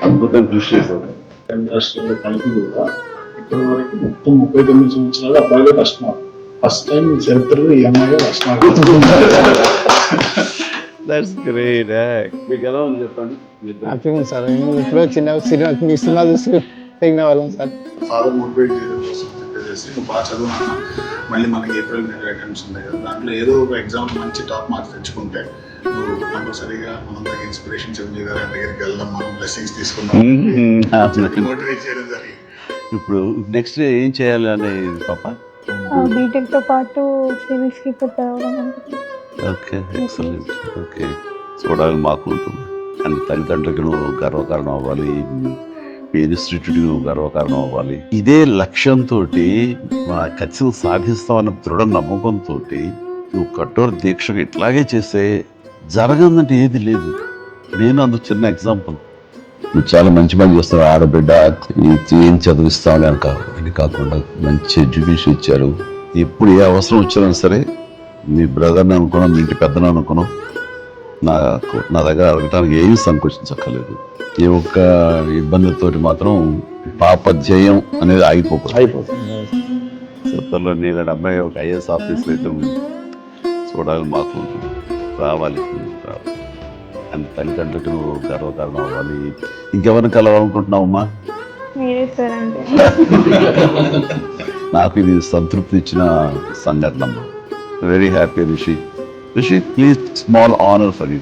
అద్భుతం కృషి చేశారు. రాష్ట్రాల్లో కలిపి కూడా ఇప్పటి వరకు మొత్తం 39 సంవత్సరాలు అబ్బాయిలే ఫస్ట్ టైం చరిత్రలో ఈ అమ్మాయి ఫస్ట్ దట్స్ గ్రేట్. మీకు ఎలా ఉంది చెప్పండి. హ్యాపీగా ఉంది సార్. ఇప్పుడు చిన్న సినిమా చూసి తెగిన వాళ్ళం సార్. ఫాదర్ మోటివేట్ చేయడం కోసం చెప్పేసి నువ్వు బాగా చదువు, మళ్ళీ మనకి ఏప్రిల్ మీద అటెంప్ట్స్ ఉంటాయి కదా, దాంట్లో ఏదో ఒక ఎగ్జామ్ మంచి టాప్ మార్క్స్ తెచ్చుకుంటే నువ్వు కంపల్సరీగా మనందరికి ఇన్స్పిరేషన్ చిరంజీవి గారి దగ్గరికి వెళ్దాం, మనం బ్లెస్సింగ్స్ తీసుకుందాం మోటివేట్ చేయడం జరిగింది. ఇప్పుడు నెక్స్ట్ ఏం చేయాలి అనేది పాప? బీటెక్ తో పాటు సివిల్స్ కి ప్రిపేర్ అవ్వడం. Okay, excellent. ఓకే, చూడాలి మాకు ఉంటుంది. అండ్ తల్లిదండ్రులకు నువ్వు గర్వకారణం అవ్వాలి, ఈ ఇన్స్టిట్యూట్ నువ్వు గర్వకారణం అవ్వాలి. ఇదే లక్ష్యంతో మా ఖచ్చితంగా సాధిస్తామన్న దృఢ నమ్మకంతో నువ్వు కఠోర దీక్షగా ఇట్లాగే చేస్తే జరగదంటే ఏది లేదు. నేను అందుకు చిన్న ఎగ్జాంపుల్. నువ్వు చాలా మంచి పని చేస్తావు. ఆడబిడ్డ ఏం చదివిస్తావు అని కాకుండా మంచి ఎడ్యుకేషన్ ఇచ్చారు. ఎప్పుడు ఏ అవసరం వచ్చినా సరే మీ బ్రదర్ని అనుకున్నాం, మీ ఇంటి పెద్దను అనుకున్నాం, నా దగ్గర అడగటానికి ఏమీ సంకోచించక్కర్లేదు. ఏ ఒక్క ఇబ్బందితో మాత్రం పాపధ్యేయం అనేది అయిపోతుంది. సొంతలో నేను అమ్మాయి ఒక ఐఏఎస్ ఆఫీసర్ అయితే చూడాలి, మాకు రావాలి. అండ్ తల్లిదండ్రులకు నువ్వు గర్వకారణం అవ్వాలి. ఇంకెవరిని కలవాలనుకుంటున్నావమ్మా? మీరే సార్ అంటే నాకు ఇది సంతృప్తి ఇచ్చిన సంఘటన. Very happy. Rishi please, small honour for you.